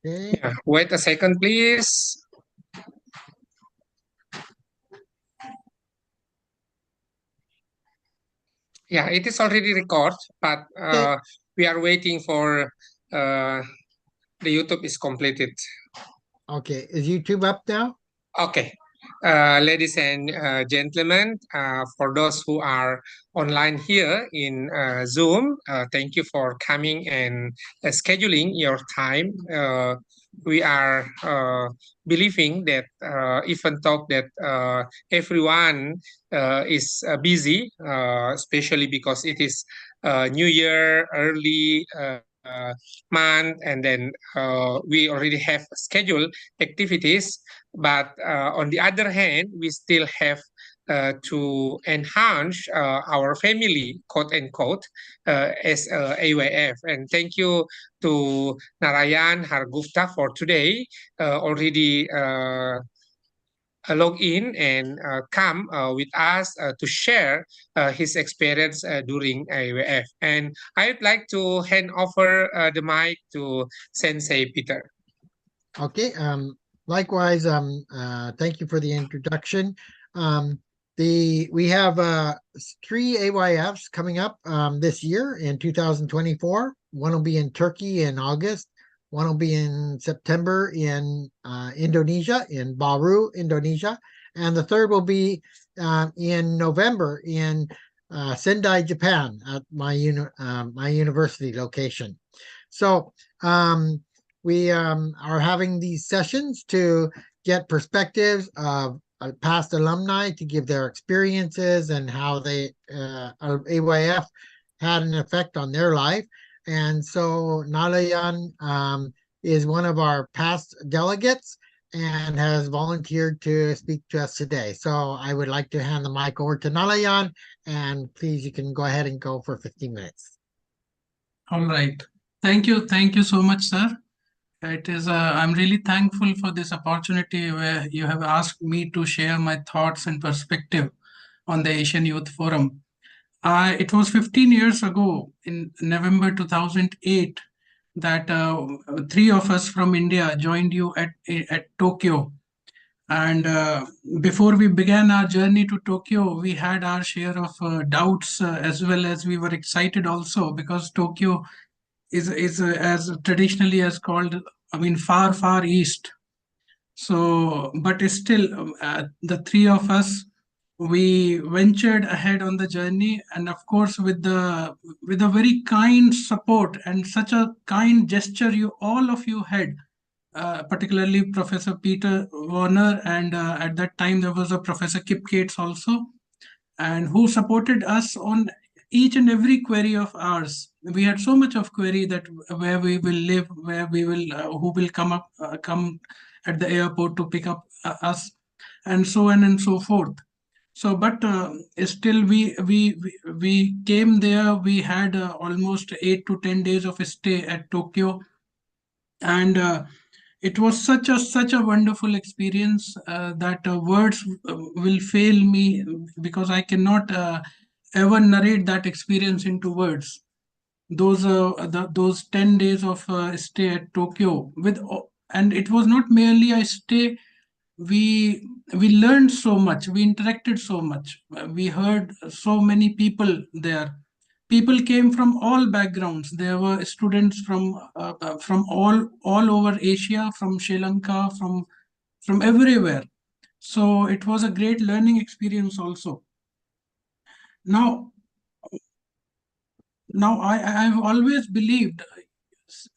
Okay. Yeah, wait a second, please. Yeah, it is already recorded, but we are waiting for the YouTube is completed. Okay. Is YouTube up now? Okay. Ladies and gentlemen, for those who are online here in Zoom, thank you for coming and scheduling your time. We are believing that even though that everyone is busy, especially because it is New Year, early month, and then we already have scheduled activities. But on the other hand, we still have to enhance our family, quote unquote, as AYF. And thank you to Narayan Hargupta for today, already log in and come with us to share his experience during AYF. And I'd like to hand over the mic to Sensei Peter. Okay. Likewise, thank you for the introduction. We have 3 AYFs coming up this year in 2024. One will be in Turkey in August. One will be in September in Indonesia, in Baru, Indonesia. And the third will be in November in Sendai, Japan, at my university location. So we are having these sessions to get perspectives of past alumni to give their experiences and how they AYF had an effect on their life. And so Nalayan is one of our past delegates and has volunteered to speak to us today. So I would like to hand the mic over to Nalayan, and please, you can go ahead and go for 15 minutes. All right. Thank you. Thank you so much, sir. It is. I'm really thankful for this opportunity where you have asked me to share my thoughts and perspective on the Asian Youth Forum. It was 15 years ago in November 2008 that 3 of us from India joined you at Tokyo. And before we began our journey to Tokyo, we had our share of doubts as well as we were excited also, because Tokyo is as traditionally as called, far east. So but still the 3 of us, we ventured ahead on the journey, and of course with a very kind support and such a kind gesture all of you had, particularly Professor Peter Warner, and at that time there was a Professor Kip Cates also, and who supported us on each and every query of ours. We had so much of query that where we will live, where we will, who will come at the airport to pick up us, and so on and so forth. So, but still we came there. We had almost 8 to 10 days of stay at Tokyo, and it was such a wonderful experience that words will fail me, because I cannot ever narrate that experience into words. Those 10 days of stay at Tokyo and it was not merely a stay. We learned so much, we interacted so much, we heard so many people there. People came from all backgrounds. There were students from all over Asia, from Sri Lanka, from everywhere. So it was a great learning experience also. Now I've always believed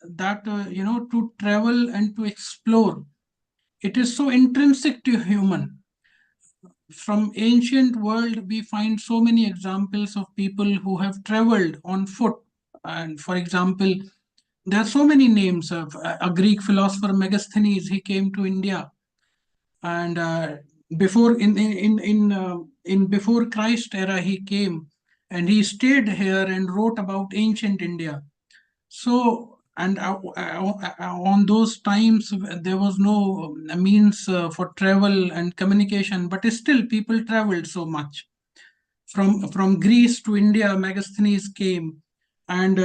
that to travel and to explore, it is so intrinsic to human. From ancient world, we find so many examples of people who have traveled on foot. And for example, there are so many names of a Greek philosopher, Megasthenes. He came to India, and before in before Christ era, he came and he stayed here and wrote about ancient India. So, and on those times, there was no means for travel and communication, but still people traveled so much. From Greece to India, Megasthenes came, and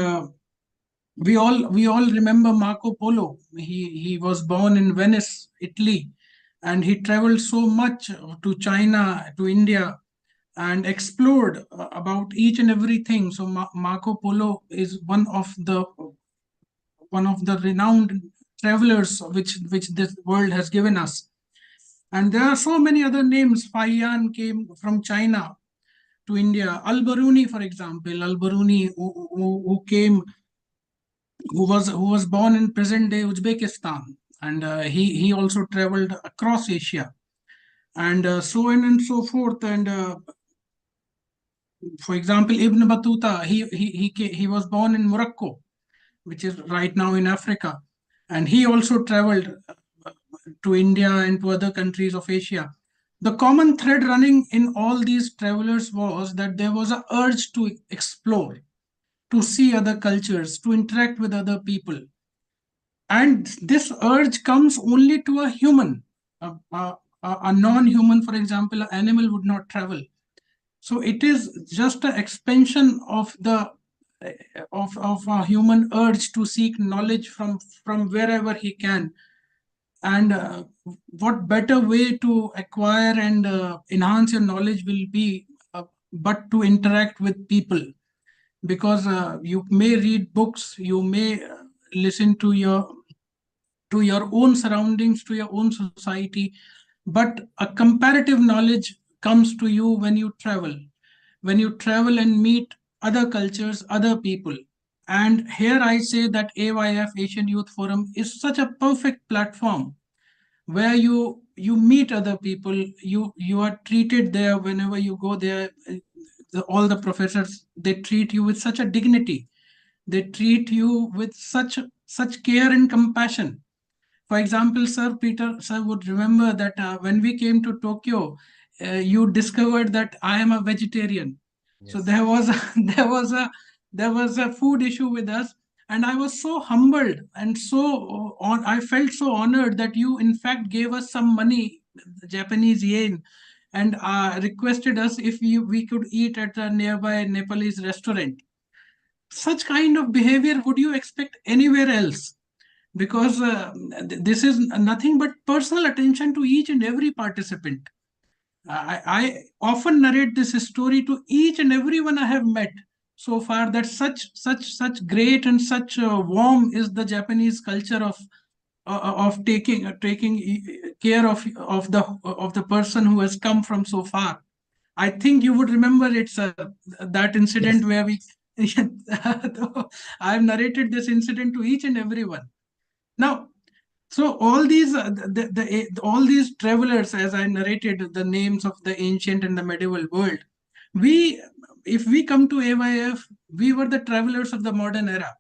we all remember Marco Polo. He was born in Venice, Italy, and he traveled so much to China, to India, and explored about each and everything. So Marco Polo is one of the renowned travelers which this world has given us. And there are so many other names. Faiyan came from China to India. Al-Baruni, for example, Al-Baruni, who came, who was born in present-day Uzbekistan, and he also traveled across Asia, and so on and so forth. And for example, Ibn Battuta, he was born in Morocco, which is right now in Africa, and he also traveled to India and to other countries of Asia. The common thread running in all these travelers was that there was an urge to explore, to see other cultures, to interact with other people. And this urge comes only to a human. A non-human, for example, an animal would not travel. So it is just an expansion of a human urge to seek knowledge from wherever he can. And what better way to acquire and enhance your knowledge will be but to interact with people, because you may read books, you may listen to your own surroundings, to your own society, but a comparative knowledge comes to you when you travel and meet other cultures, other people. And here I say that AYF, Asian Youth Forum, is such a perfect platform where you meet other people. You are treated there. Whenever you go there, all the professors, they treat you with such a dignity, they treat you with such care and compassion. For example, Sir Peter, sir would remember that when we came to Tokyo, you discovered that I am a vegetarian. So Yes. there was a, there was a food issue with us, and I was so humbled and I felt so honored that you in fact gave us some money, Japanese yen, and requested us if we could eat at a nearby Nepalese restaurant. Such kind of behavior would you expect anywhere else? Because this is nothing but personal attention to each and every participant. I often narrate this story to each and everyone I have met so far, that such great and such warm is the Japanese culture of taking care of the person who has come from so far. I think you would remember it's that incident Yes. where we I've narrated this incident to each and everyone. Now, so all these all these travelers, as I narrated the names of the ancient and the medieval world, we if we come to AYF, we were the travelers of the modern era.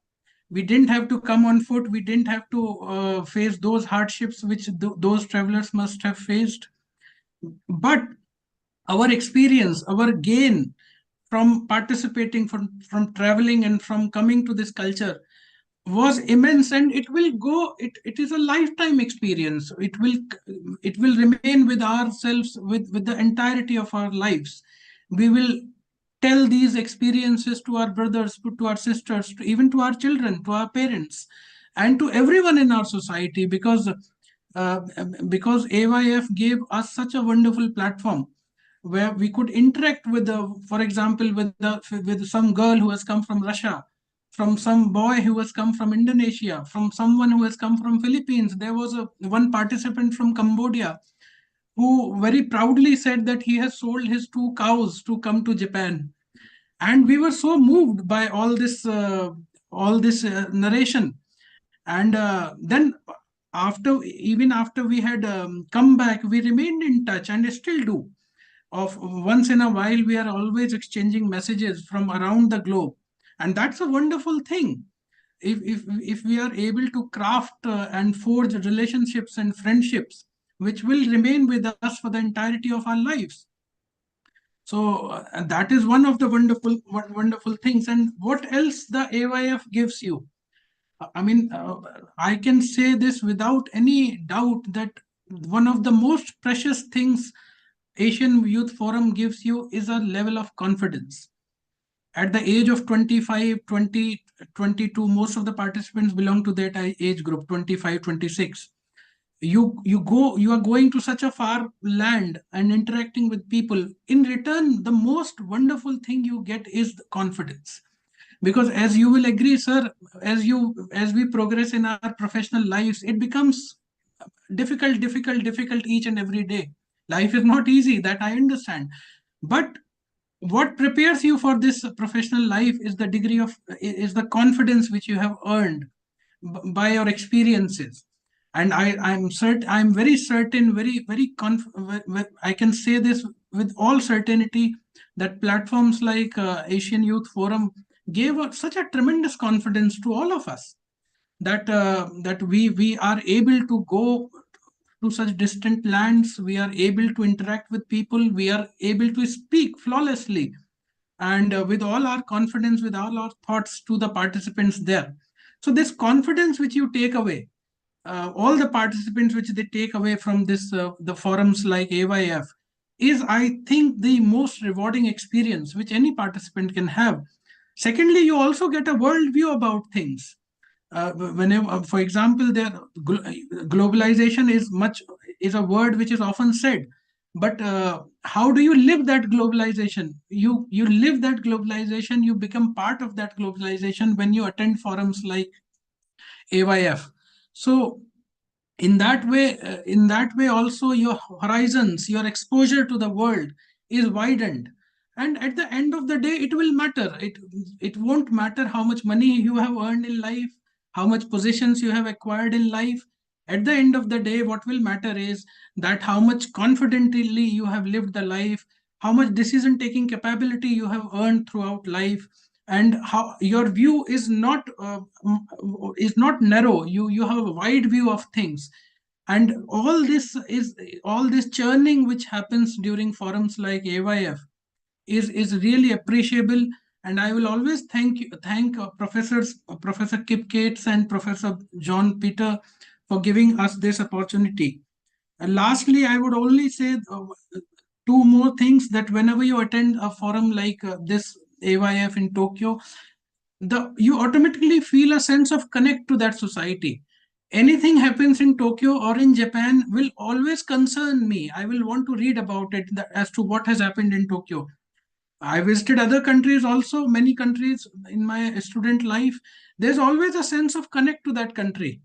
We didn't have to come on foot. We didn't have to face those hardships which those travelers must have faced. But our experience, our gain from participating, from traveling, and from coming to this culture was immense, and it is a lifetime experience. It will remain with ourselves, with the entirety of our lives. We will tell these experiences to our brothers, to our sisters, even to our children, to our parents, and to everyone in our society, uh, because AYF gave us such a wonderful platform where we could interact with for example, with some girl who has come from Russia, from some boy who has come from Indonesia, from someone who has come from Philippines. There was one participant from Cambodia who very proudly said that he has sold his 2 cows to come to Japan. And we were so moved by all this narration. And then after we had come back, we remained in touch and still do. Of once in a while, we are always exchanging messages from around the globe, and that's a wonderful thing. If we are able to craft and forge relationships and friendships which will remain with us for the entirety of our lives. So that is one of the wonderful things. And what else the AYF gives you? I mean, I can say this without any doubt that one of the most precious things Asian Youth Forum gives you is a level of confidence. at the age of 25, 20, 22, most of the participants belong to that age group, 25, 26. You are going to such a far land and interacting with people. In return, the most wonderful thing you get is the confidence. Because as you will agree, sir, as we progress in our professional lives, it becomes difficult each and every day. Life is not easy, that I understand. But what prepares you for this professional life is the degree of, is the confidence which you have earned by your experiences. And I'm very certain, I can say this with all certainty, that platforms like Asian Youth Forum gave such a tremendous confidence to all of us, that we are able to go to such distant lands, we are able to interact with people, we are able to speak flawlessly, and with all our confidence, with all our thoughts to the participants there. So this confidence which you take away, all the participants which they take away from this the forums like AYF, is, I think, the most rewarding experience which any participant can have. Secondly, you also get a worldview about things. Whenever, for example, globalization is a word which is often said, but how do you live that globalization? You live that globalization, you become part of that globalization when you attend forums like AYF. So in that way also, your horizons, your exposure to the world is widened. And at the end of the day, it will matter. It won't matter how much money you have earned in life, how much positions you have acquired in life. At the end of the day, what will matter is that how much confidently you have lived the life, how much decision taking capability you have earned throughout life, and how your view is not narrow. You have a wide view of things. And all this churning which happens during forums like AYF is really appreciable. And I will always thank Professor Kip Cates and Professor John Peter for giving us this opportunity. And lastly, I would only say two more things: that whenever you attend a forum like this AYF in Tokyo, you automatically feel a sense of connect to that society. Anything happens in Tokyo or in Japan will always concern me. I will want to read about it, as to what has happened in Tokyo. I visited other countries also, many countries in my student life. There's always a sense of connect to that country.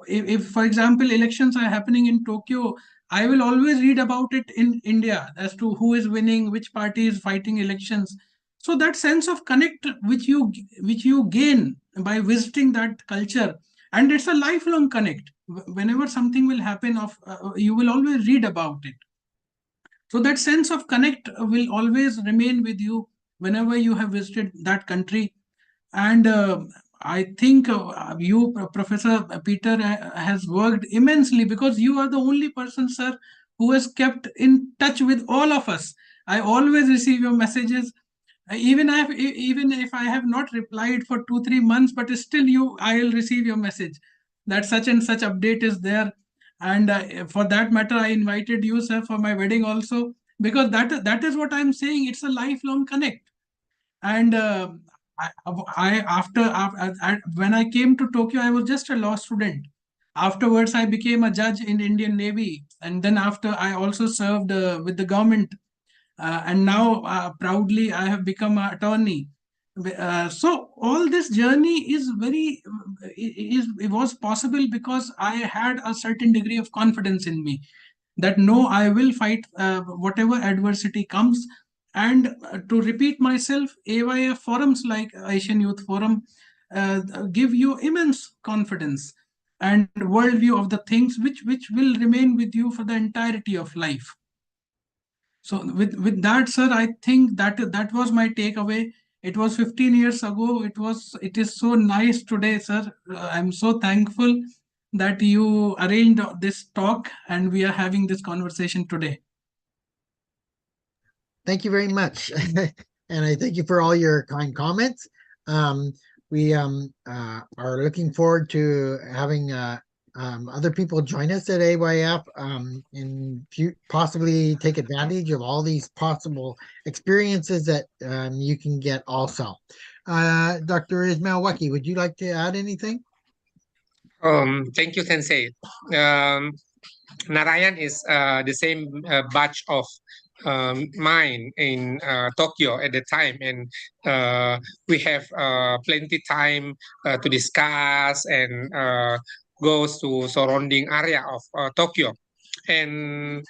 If, for example, elections are happening in Tokyo, I will always read about it in India as to who is winning, which party is fighting elections. So that sense of connect which you gain by visiting that culture, and it's a lifelong connect. Whenever something will happen, you will always read about it. So that sense of connect will always remain with you whenever you have visited that country. And I think Professor Peter, has worked immensely, because you are the only person, sir, who has kept in touch with all of us. I always receive your messages. Even if I have not replied for 2 3 months, but still I'll receive your message that such and such update is there. And for that matter, I invited you, sir, for my wedding also, because that is what I'm saying. It's a lifelong connect. And when I came to Tokyo, I was just a law student. Afterwards, I became a judge in Indian Navy, and then after I also served with the government, and now proudly I have become an attorney. So all this journey it was possible because I had a certain degree of confidence in me, that no, I will fight whatever adversity comes. And to repeat myself, AYF forums like Asian Youth Forum give you immense confidence and worldview of the things which will remain with you for the entirety of life. So with that, sir, I think that was my takeaway. It was 15 years ago. It is so nice today, sir. I'm so thankful that you arranged this talk and we are having this conversation today. Thank you very much. And I thank you for all your kind comments. We are looking forward to having other people join us at AYF and possibly take advantage of all these possible experiences that you can get also. Dr. Ismail Waki, would you like to add anything? Thank you, Sensei. Narayan is the same batch of mine in Tokyo at the time, and we have plenty time to discuss and goes to surrounding area of Tokyo. And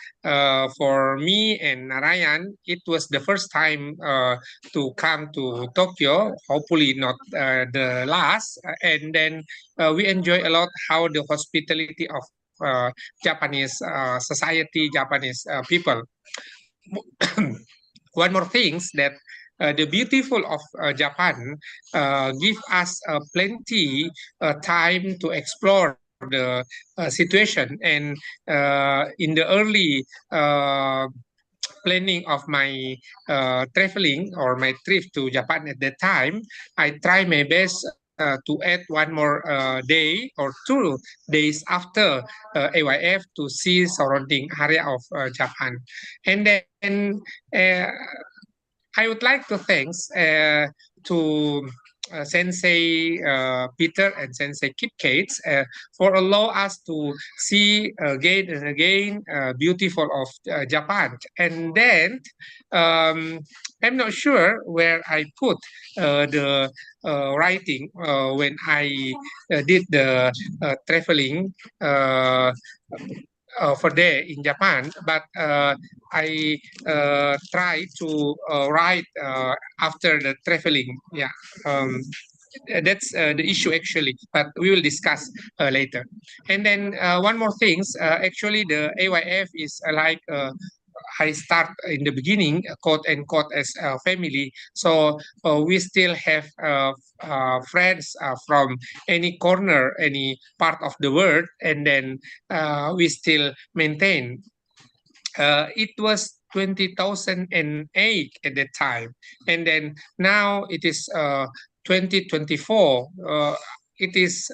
for me and Narayan, it was the first time to come to Tokyo. Hopefully not the last. And then we enjoy a lot how the hospitality of Japanese society, Japanese people. One more things that the beautiful of Japan give us plenty time to explore the situation, and in the early planning of my traveling or my trip to Japan at that time, I try my best to add one more day or 2 days after AYF to see surrounding area of Japan. And then I would like to thanks to Sensei Peter and Sensei Kit Kates for allow us to see again and again beautiful of Japan. And then I'm not sure where I put the writing when I did the traveling for there in Japan, but I try to write after the traveling. Yeah, that's the issue actually, but we will discuss later. And then one more things, actually the AYF is like I start in the beginning, quote unquote, as a family. So we still have friends from any corner, any part of the world, and then we still maintain. It was 2008 at that time, and then now it is 2024. It is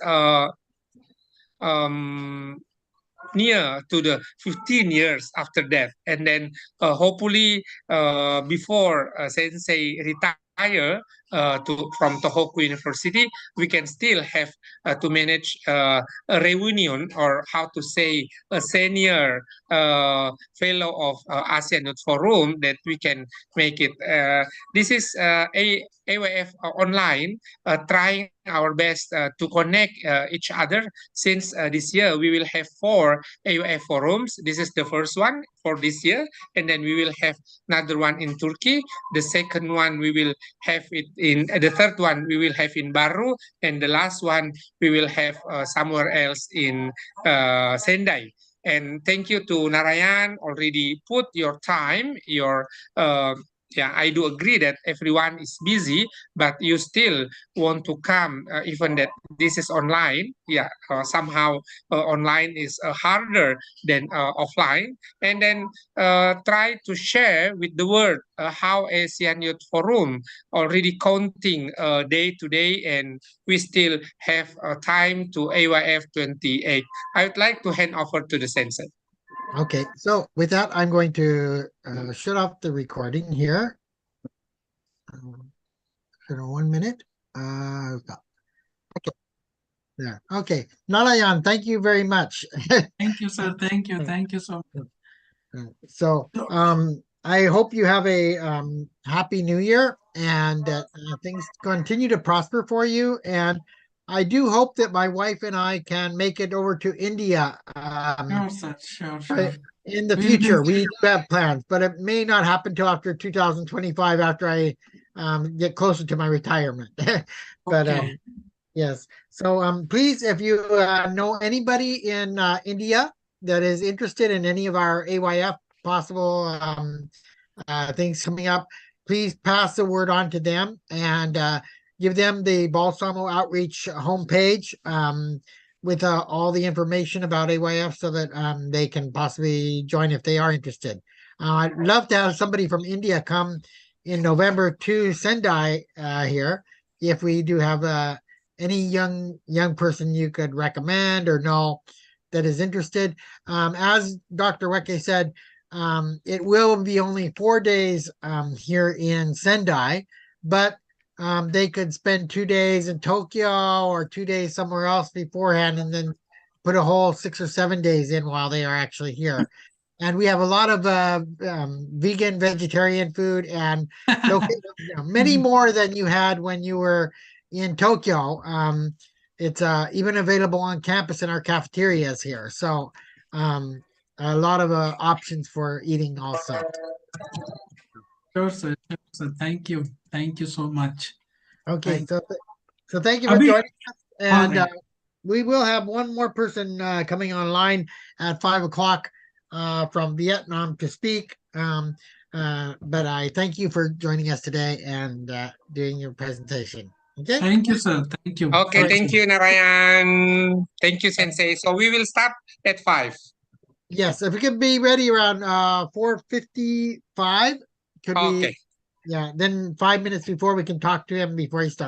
near to the 15 years after that, and then hopefully before Sensei retire from Tohoku University, we can still have to manage a reunion, or how to say, a senior fellow of ASEAN Youth Forum, that we can make it. This is AYF online, trying our best to connect each other, since this year we will have 4 AYF forums. This is the first one for this year, and then we will have another one in Turkey. The second one we will have it in the third one we will have in Baru, and the last one we will have somewhere else in Sendai. And thank you to Narayan, already put your time, your yeah, I do agree that everyone is busy, but you still want to come, even that this is online. Yeah, somehow online is harder than offline. And then try to share with the world how ASEAN Youth Forum already counting day to day, and we still have time to AYF 28. I would like to hand over to the sensei. Okay, so with that, I'm going to shut off the recording here. For 1 minute. Okay. Yeah. Okay. Narayan, thank you very much. Thank you, sir. Thank you. Thank you so much. So I hope you have a happy new year, and that things continue to prosper for you. And I do hope that my wife and I can make it over to India Sure, sir. Sure. in the We'll future. do- We do have plans, but it may not happen till after 2025, after I get closer to my retirement. But Okay. yes. So please, if you know anybody in India that is interested in any of our AYF possible things coming up, please pass the word on to them, and give them the Balsamo Outreach homepage with all the information about AYF, so that they can possibly join if they are interested. I'd love to have somebody from India come in November to Sendai here, if we do have any young person you could recommend or know that is interested. As Dr. Weke said, it will be only 4 days here in Sendai, but they could spend 2 days in Tokyo or 2 days somewhere else beforehand, and then put a whole 6 or 7 days in while they are actually here. And we have a lot of vegan, vegetarian food, and many more than you had when you were in Tokyo. It's even available on campus in our cafeterias here. So a lot of options for eating also. Sure, sir. Sure, sir. Thank you. Thank you so much. Okay, Thank so thank you for Abhi, joining us, and right. we will have one more person coming online at 5 o'clock from Vietnam to speak. But I thank you for joining us today and doing your presentation. Okay. Thank you, sir. Thank you. Okay, Thank thank you. you, Narayan. Thank you, Sensei. So we will start at 5. Yes, if we could be ready around 4:55, could we? Okay. Yeah, then 5 minutes before we can talk to him before he starts.